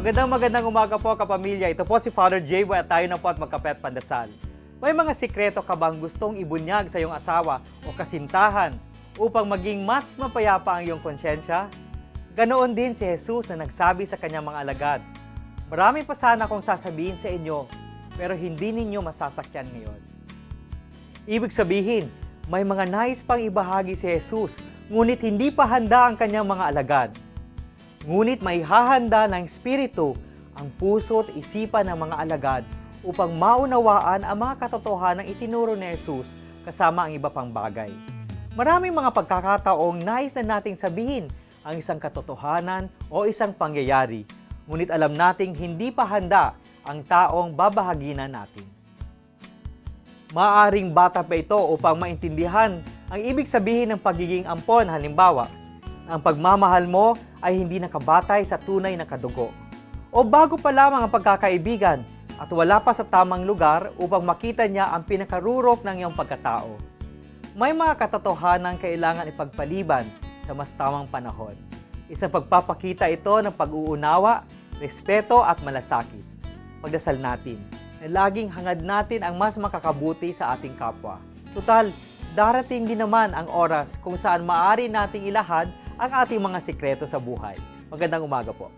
Magandang umaga po kapamilya. Ito po si Father Jayboy at tayo na po at magkape at pandasal. May mga sikreto ka bang gustong ibunyag sa iyong asawa o kasintahan upang maging mas mapayapa ang iyong konsyensya? Ganoon din si Jesus na nagsabi sa kanyang mga alagad, "Marami pa sana akong sasabihin sa inyo, pero hindi ninyo masasakyan ngayon." Ibig sabihin, may mga nais pang ibahagi si Jesus, ngunit hindi pa handa ang kanyang mga alagad. Ngunit may hahanda ng Espiritu ang puso at isipan ng mga alagad upang maunawaan ang mga katotohanan ng itinuro ni Jesus kasama ang iba pang bagay. Maraming mga pagkakataong nais na nating sabihin ang isang katotohanan o isang pangyayari, ngunit alam nating hindi pa handa ang taong babahaginan natin. Maaaring bata pa ito upang maintindihan ang ibig sabihin ng pagiging ampon, halimbawa, ang pagmamahal mo ay hindi nakabatay sa tunay na kadugo. O bago pa lamang ang pagkakaibigan at wala pa sa tamang lugar upang makita niya ang pinakarurok ng iyong pagkatao. May mga katotohanan kailangan ipagpaliban sa mas tamang panahon. Isang pagpapakita ito ng pag-uunawa, respeto at malasakit. Pagdasal natin na laging hangad natin ang mas makakabuti sa ating kapwa. Tutal, darating din naman ang oras kung saan maaari nating ilahad ang ating mga sikreto sa buhay. Magandang umaga po.